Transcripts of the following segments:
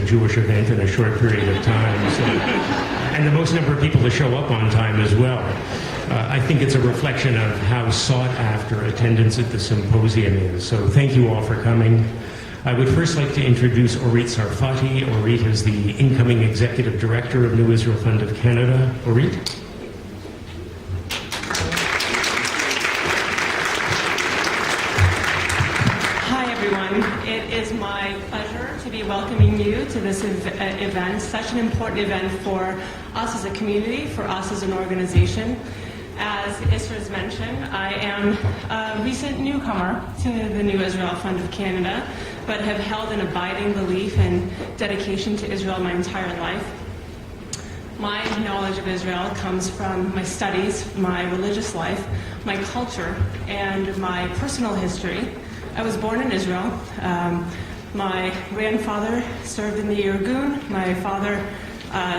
Jewish event in a short period of time. So, and the most number of people to show up on time as well. I think it's a reflection of how sought after attendance at the symposium is. So thank you all for coming. I would first like to introduce Orit Sarfaty. Orit is the incoming Executive Director of New Israel Fund of Canada. Orit? Hi everyone. It is my pleasure to be welcoming you to this event, such an important event for us as a community, for us as an organization. As Isra has mentioned, I am a recent newcomer to the New Israel Fund of Canada, but have held an abiding belief and dedication to Israel my entire life. My knowledge of Israel comes from my studies, my religious life, my culture, and my personal history. I was born in Israel. My grandfather served in the Irgun. My father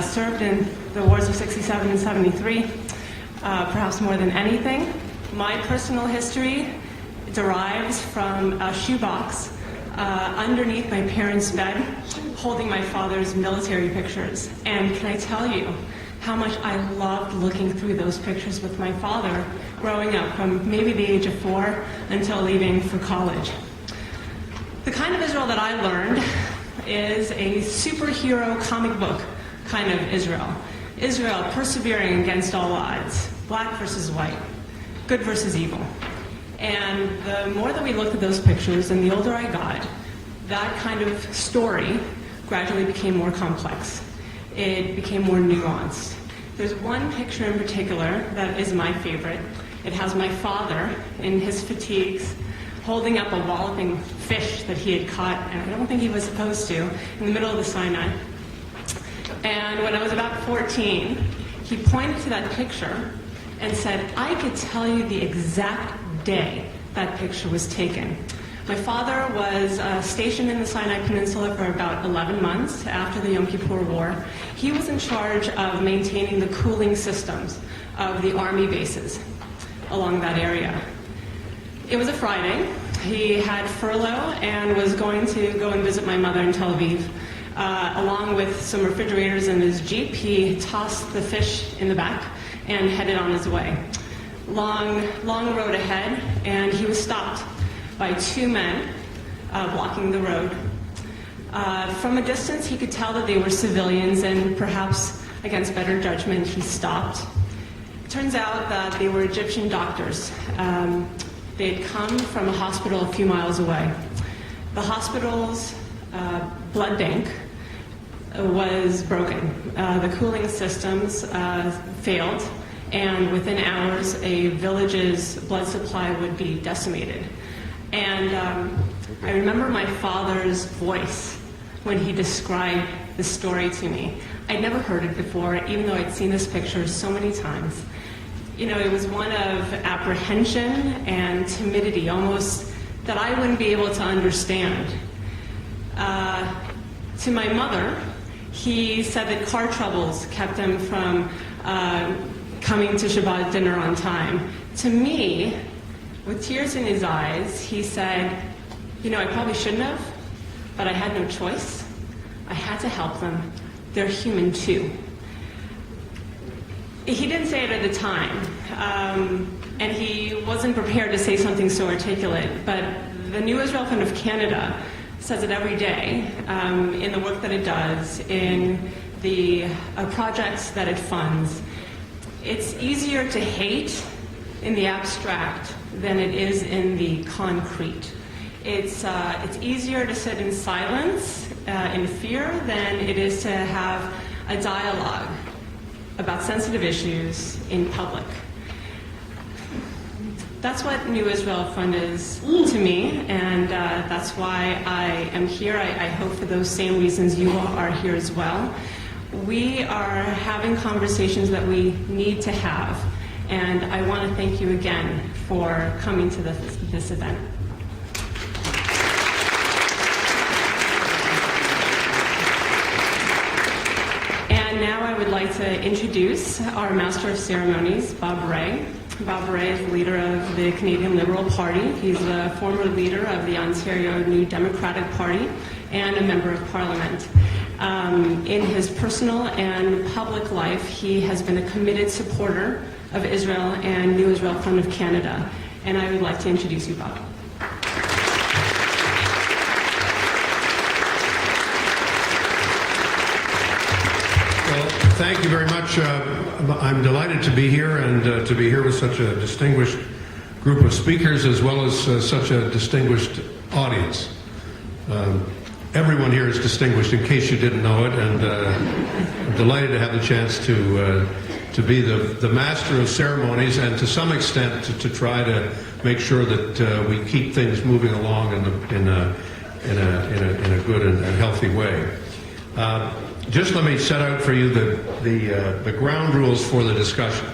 served in the wars of 67 and 73. Perhaps more than anything. My personal history derives from a shoebox underneath my parents' bed holding my father's military pictures. And can I tell you how much I loved looking through those pictures with my father growing up from maybe the age of 4 until leaving for college. The kind of Israel that I learned is a superhero comic book kind of Israel. Israel persevering against all odds, black versus white, good versus evil. And the more that we looked at those pictures and the older I got, that kind of story gradually became more complex. It became more nuanced. There's one picture in particular that is my favorite. It has my father in his fatigues holding up a walloping fish that he had caught, and I don't think he was supposed to, in the middle of the Sinai. And when I was about 14, he pointed to that picture and said, I could tell you the exact day that picture was taken. My father was stationed in the Sinai Peninsula for about 11 months after the Yom Kippur War. He was in charge of maintaining the cooling systems of the army bases along that area. It was a Friday. He had furlough and was going to go and visit my mother in Tel Aviv. Along with some refrigerators in his Jeep, he tossed the fish in the back and headed on his way. Long road ahead, and he was stopped by 2 men blocking the road. From a distance, he could tell that they were civilians, and perhaps against better judgment, he stopped. It turns out that they were Egyptian doctors. They had come from a hospital a few miles away. The hospital's blood bank was broken. The cooling systems failed, and within hours, a village's blood supply would be decimated. And I remember my father's voice when he described the story to me. I'd never heard it before, even though I'd seen this picture so many times. You know, it was one of apprehension and timidity, almost that I wouldn't be able to understand. To my mother, he said that car troubles kept him from coming to Shabbat dinner on time. To me, with tears in his eyes, he said, you know, I probably shouldn't have, but I had no choice. I had to help them. They're human too. He didn't say it at the time, and he wasn't prepared to say something so articulate, but the New Israel Fund of Canada says it every day in the work that it does, in the projects that it funds. It's easier to hate in the abstract than it is in the concrete. It's easier to sit in silence, in fear, than it is to have a dialogue about sensitive issues in public. That's what New Israel Fund is to me, and that's why I am here. I hope for those same reasons you all are here as well. We are having conversations that we need to have, and I want to thank you again for coming to this event. And now I would like to introduce our Master of Ceremonies, Bob Ray. Bob Ray is the leader of the Canadian Liberal Party. He's the former leader of the Ontario New Democratic Party and a member of Parliament. In his personal and public life, he has been a committed supporter of Israel and New Israel Fund of Canada. And I would like to introduce you, Bob. Thank you very much. I'm delighted to be here and to be here with such a distinguished group of speakers as well as such a distinguished audience. Everyone here is distinguished, in case you didn't know it, and I'm delighted to have the chance to be the master of ceremonies and to some extent to try to make sure that we keep things moving along in a good and healthy way. Just let me set out for you the ground rules for the discussion.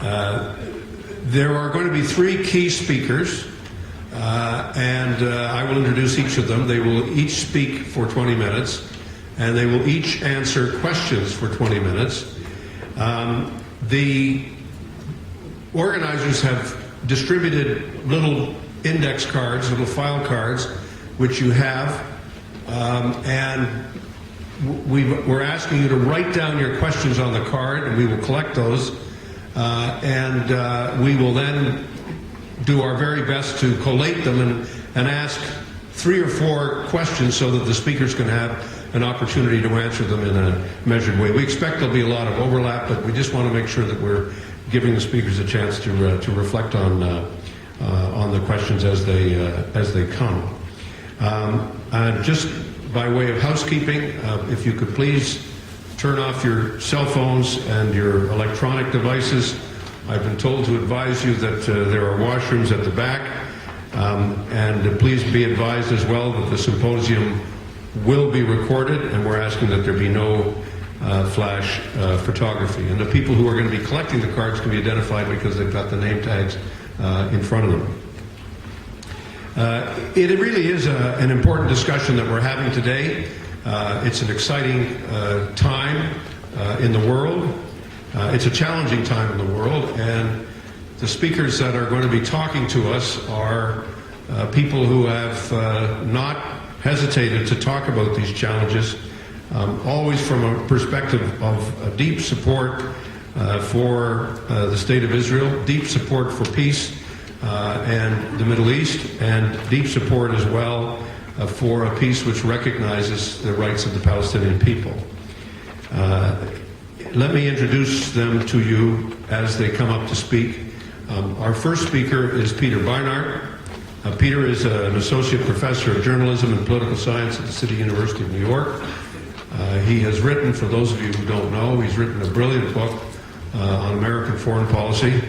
There are going to be 3 key speakers, and I will introduce each of them. They will each speak for 20 minutes, and they will each answer questions for 20 minutes. The organizers have distributed little index cards, little file cards, which you have, and we're asking you to write down your questions on the card, and we will collect those, and we will then do our very best to collate them and ask 3 or 4 questions so that the speakers can have an opportunity to answer them in a measured way. We expect there'll be a lot of overlap, but we just want to make sure that we're giving the speakers a chance to reflect on the questions as they come. Just by way of housekeeping, if you could please turn off your cell phones and your electronic devices. I've been told to advise you that there are washrooms at the back, and please be advised as well that the symposium will be recorded, and we're asking that there be no flash photography. And the people who are going to be collecting the cards can be identified because they've got the name tags in front of them. It really is an important discussion that we're having today. It's an exciting time in the world. It's a challenging time in the world, and the speakers that are going to be talking to us are people who have not hesitated to talk about these challenges, always from a perspective of deep support for the State of Israel, deep support for peace and the Middle East, and deep support as well for a peace which recognizes the rights of the Palestinian people. Let me introduce them to you as they come up to speak. Our first speaker is Peter Barnard. Peter is an associate professor of journalism and political science at the City University of New York. He has written, for those of you who don't know, he's written a brilliant book on American foreign policy,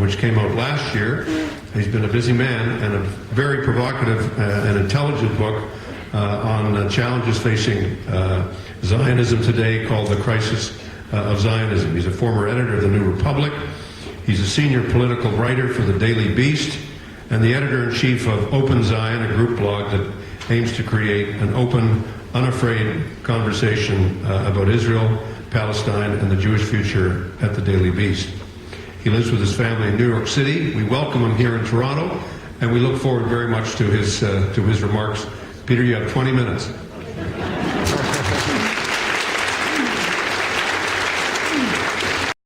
which came out last year. He's been a busy man, and a very provocative and intelligent book on challenges facing Zionism today called The Crisis of Zionism. He's a former editor of the New Republic. He's a senior political writer for the Daily Beast and the editor-in-chief of Open Zion, a group blog that aims to create an open, unafraid conversation about Israel, Palestine, and the Jewish future at the Daily Beast. He lives with his family in New York City. We welcome him here in Toronto, and we look forward very much to his remarks. Peter, you have 20 minutes.